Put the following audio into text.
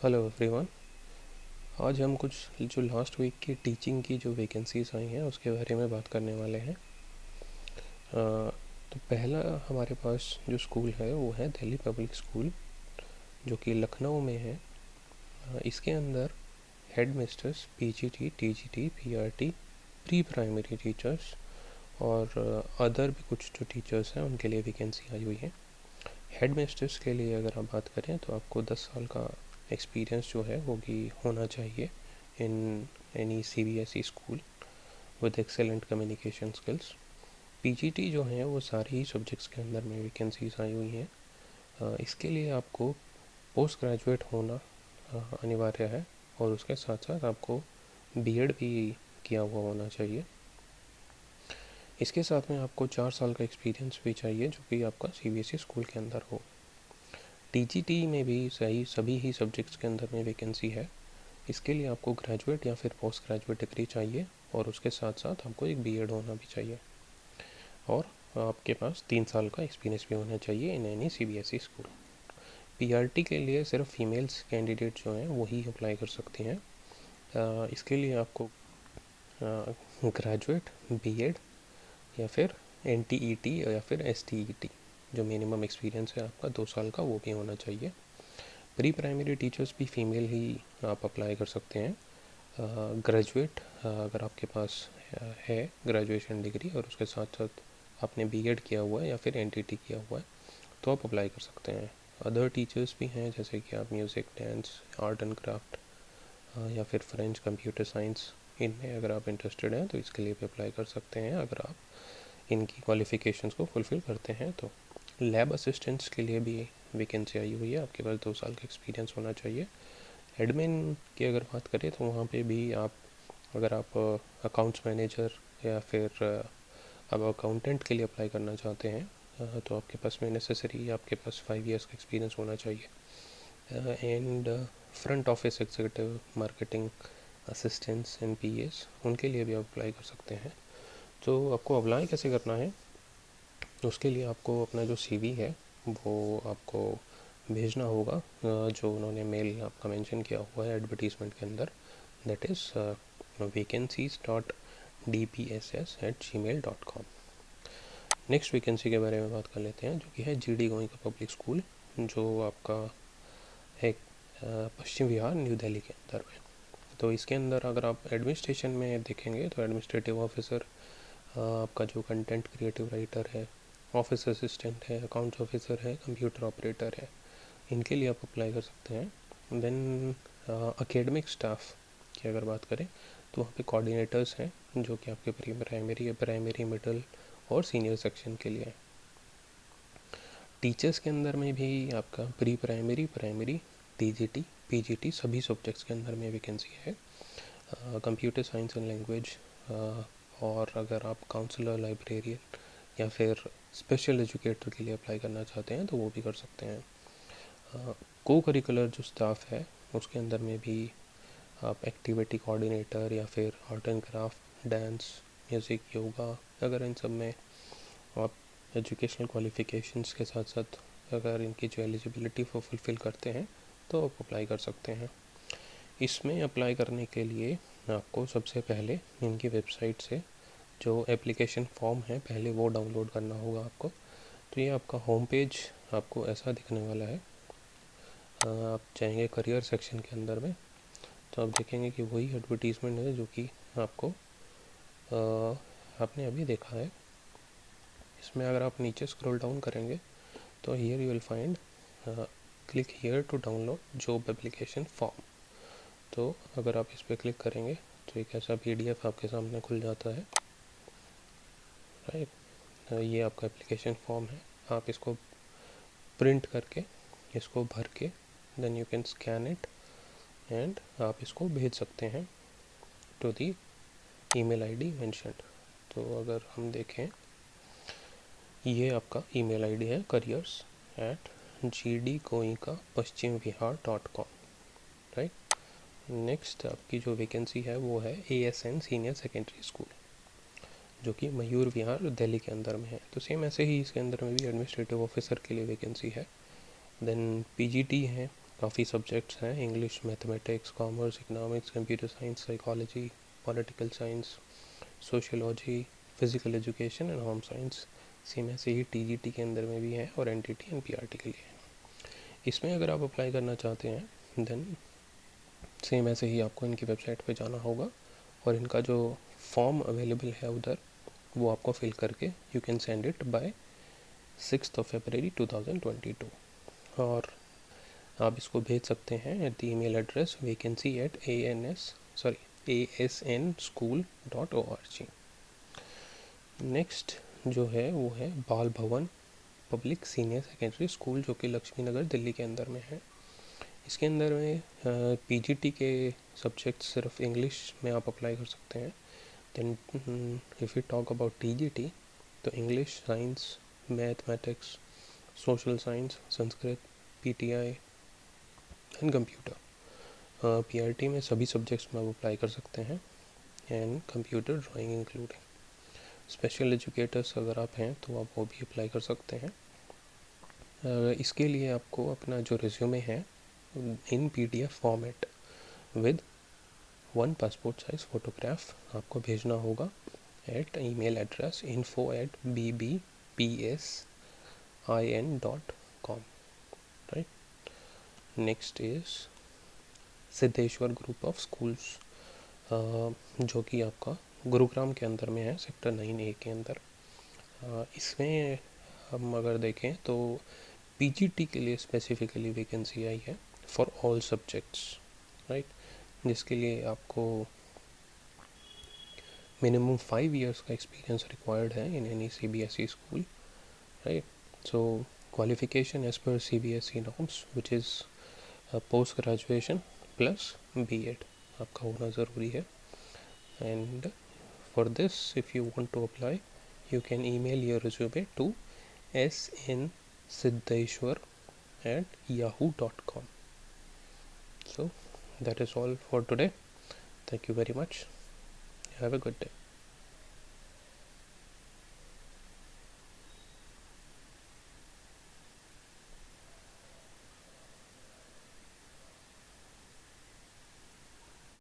Hello everyone. आज हम कुछ जो लास्ट वीक की टीचिंग की जो वैकेंसीज आई हैं उसके बारे में बात करने वाले हैं। तो पहला हमारे पास जो स्कूल है वो है दिल्ली पब्लिक स्कूल, जो कि लखनऊ में है। इसके अंदर head misters, PGT, TGT, PRT, pre primary teachers और अदर भी कुछ जो टीचर्स हैं उनके लिए वैकेंसी आई हुई है। हेड मिस्टर्स के लिए अगर आप बात करें तो आपको 10 साल का एक्सपीरियंस जो है वो भी होना चाहिए in any CBSE school with excellent communication skills. PGT जो है वो सारे ही सब्जेक्ट्स के अंदर में वैकेंसीज आई हुई हैं। इसके लिए आपको पोस्ट ग्रेजुएट होना अनिवार्य है और उसके साथ साथ आपको बीएड भी किया हुआ होना चाहिए। इसके साथ में आपको 4 साल का एक्सपीरियंस भी चाहिए जो कि आपका सीबीएसई स्कूल के अंदर हो। टीजीटी में भी सभी ही सब्जेक्ट्स के अंदर में वैकेंसी है। इसके लिए आपको ग्रेजुएट या फिर पोस्ट ग्रेजुएट डिग्री चाहिए और उसके साथ साथ आपको एक बीएड होना भी चाहिए और आपके पास 3 साल का एक्सपीरियंस भी होना चाहिए in any CBSE school. PRT के लिए सिर्फ फीमेल्स कैंडिडेट जो हैं वही अप्लाई कर सकते हैं। इसके लिए आपको ग्रेजुएट, बीएड या फिर एनटीईटी या फिर एसटीईटी जो मिनिमम एक्सपीरियंस है आपका 2 साल का वो भी होना चाहिए। प्री प्राइमरी टीचर्स भी फीमेल ही आप अप्लाई कर सकते हैं। ग्रेजुएट अगर आपके पास है ग्रेजुएशन डिग्री और उसके साथ साथ आपने बीएड किया हुआ है या फिर एनटीटी किया हुआ है तो आप अप्लाई कर सकते हैं। अदर टीचर्स भी हैं जैसे कि आप music, dance, art and craft या फिर फ्रेंच, कंप्यूटर साइंस, इनमें अगर आप इंटरेस्टेड हैं तो इसके लिए भी अप्लाई कर सकते हैं अगर आप इनकी क्वालिफ़िकेशंस को फुलफ़िल करते हैं तो। लैब असिस्टेंट्स के लिए भी वैकेंसी आई हुई है, आपके पास 2 साल का एक्सपीरियंस होना चाहिए। एडमिन की अगर बात करें तो वहाँ पे भी आप अगर आप अकाउंट्स मैनेजर या फिर आप अकाउंटेंट के लिए अप्लाई करना चाहते हैं तो आपके पास में नेसेसरी आपके पास 5 इयर्स का एक्सपीरियंस होना चाहिए। And front office executive, marketing assistants and PS उनके लिए भी आप अप्लाई कर सकते हैं। तो आपको अप्लाई कैसे करना है, उसके लिए आपको अपना जो सीवी है वो आपको भेजना होगा जो उन्होंने मेल आपका मेंशन किया हुआ है एडवर्टीज़मेंट के अंदर, that is vacancies.dpss@gmail.com। Next vacancy के बारे में बात कर लेते हैं जो कि है जीडी गोइंका पब्लिक स्कूल, जो आपका है पश्चिम विहार, न्यू दिल्ली के अंदर में। तो इसके अंदर अगर आप एडमिनिस्ट्रेशन में देखेंगे तो एडमिनिस्ट्रेटिव ऑफिसर, आपका जो कंटेंट क्रिएटिव राइटर है, ऑफिस असिस्टेंट है, अकाउंट्स ऑफिसर है, कंप्यूटर ऑपरेटर है, इनके लिए आप अप्लाई कर सकते हैं। देन एकेडमिक स्टाफ की अगर बात करें तो वहाँ पे कोऑर्डिनेटर्स हैं जो कि आपके प्राइमरी, मिडिल और सीनियर सेक्शन के लिए है। टीचर्स के अंदर में भी आपका प्री प्राइमरी, टीजीटी, पीजीटी सभी सब्जेक्ट्स के अंदर में वैकेंसी है। कंप्यूटर साइंस एंड लैंग्वेज और अगर आप काउंसलर, लाइब्रेरियन या फिर स्पेशल एजुकेटर के लिए अप्लाई करना चाहते हैं तो वो भी कर सकते हैं। को करिकुलर जो स्टाफ है उसके अंदर में भी आप एक्टिविटी कोऑर्डिनेटर या फिर art and craft, dance, music, yoga, अगर इन सब में आप एजुकेशनल क्वालिफ़िकेशंस के साथ साथ अगर इनकी जो एलिजिबिलिटी को फुलफ़िल करते हैं तो आप अप्लाई कर सकते हैं। इसमें अप्लाई करने के लिए आपको सबसे पहले इनकी वेबसाइट से जो एप्लीकेशन फॉर्म है पहले वो डाउनलोड करना होगा आपको। तो ये आपका होम पेज आपको ऐसा दिखने वाला है। आप जाएंगे करियर सेक्शन के अंदर में तो आप देखेंगे कि वही एडवर्टीज़मेंट है जो कि आपको आपने अभी देखा है। इसमें अगर आप नीचे स्क्रॉल डाउन करेंगे तो here you will find click here to download job application form. तो अगर आप इस पर क्लिक करेंगे तो एक ऐसा पीडीएफ आपके सामने खुल जाता है, राइट। ये आपका एप्लीकेशन फॉर्म है, आप इसको प्रिंट करके इसको भर के then you can scan it and आप इसको भेज सकते हैं to the email ID mentioned. तो अगर हम देखें ये आपका ईमेल आईडी है careers@gdgoenka.paschimvihar.com, राइट। नेक्स्ट आपकी जो वैकेंसी है वो है ASN सीनियर सेकेंडरी स्कूल जो कि मयूर विहार दिल्ली के अंदर में है। तो सेम ऐसे ही इसके अंदर में भी एडमिनिस्ट्रेटिव ऑफिसर के लिए वैकेंसी है। देन पीजीटी है, काफ़ी सब्जेक्ट्स हैं, English, mathematics, commerce, economics, computer science, psychology, political science, sociology, physical education and home science. Same ऐसे ही टीजीटी के अंदर में भी है और एनटीटी एंड पीआरटी के लिए है। इसमें अगर आप अप्लाई करना चाहते हैं देन सेम ऐसे ही आपको इनकी वेबसाइट पे जाना होगा और इनका जो फॉर्म अवेलेबल है उधर वो आपको फिल करके you can send it by 6 February 2022 और आप इसको भेज सकते हैं at the email address vacancy@asnschool.org। Next जो है वो है बाल भवन पब्लिक सीनियर सेकेंडरी स्कूल, जो कि लक्ष्मी नगर दिल्ली के अंदर में है। इसके अंदर में पीजीटी के सब्जेक्ट सिर्फ इंग्लिश में आप अप्लाई कर सकते हैं। Then if you talk about TGT तो English, science, mathematics, social science, Sanskrit, PTI and computer. PRT में सभी सब्जेक्ट्स में आप अप्लाई कर सकते हैं and computer drawing including. Special educators अगर आप हैं तो आप वो भी अप्लाई कर सकते हैं। इसके लिए आपको अपना जो रिज्यूमे है in PDF format with 1 passport size photograph आपको भेजना होगा at email address info@bbpsin.com, right. Next is Siddheshwar group of schools, जो कि आपका गुरुग्राम के अंदर में है, सेक्टर 9A के अंदर। इसमें हम अगर देखें तो पीजीटी के लिए स्पेसिफिकली वैकेंसी आई है फॉर ऑल सब्जेक्ट्स, राइट, जिसके लिए आपको मिनिमम 5 years का एक्सपीरियंस रिक्वायर्ड है in any CBSE school, right. So qualification as per CBSE norms which is post graduation plus B.Ed आपका होना ज़रूरी है। And for this if you want to apply you can email your resume to snsiddeshwar@yahoo.com. So that is all for today. Thank you very much. Have a good day.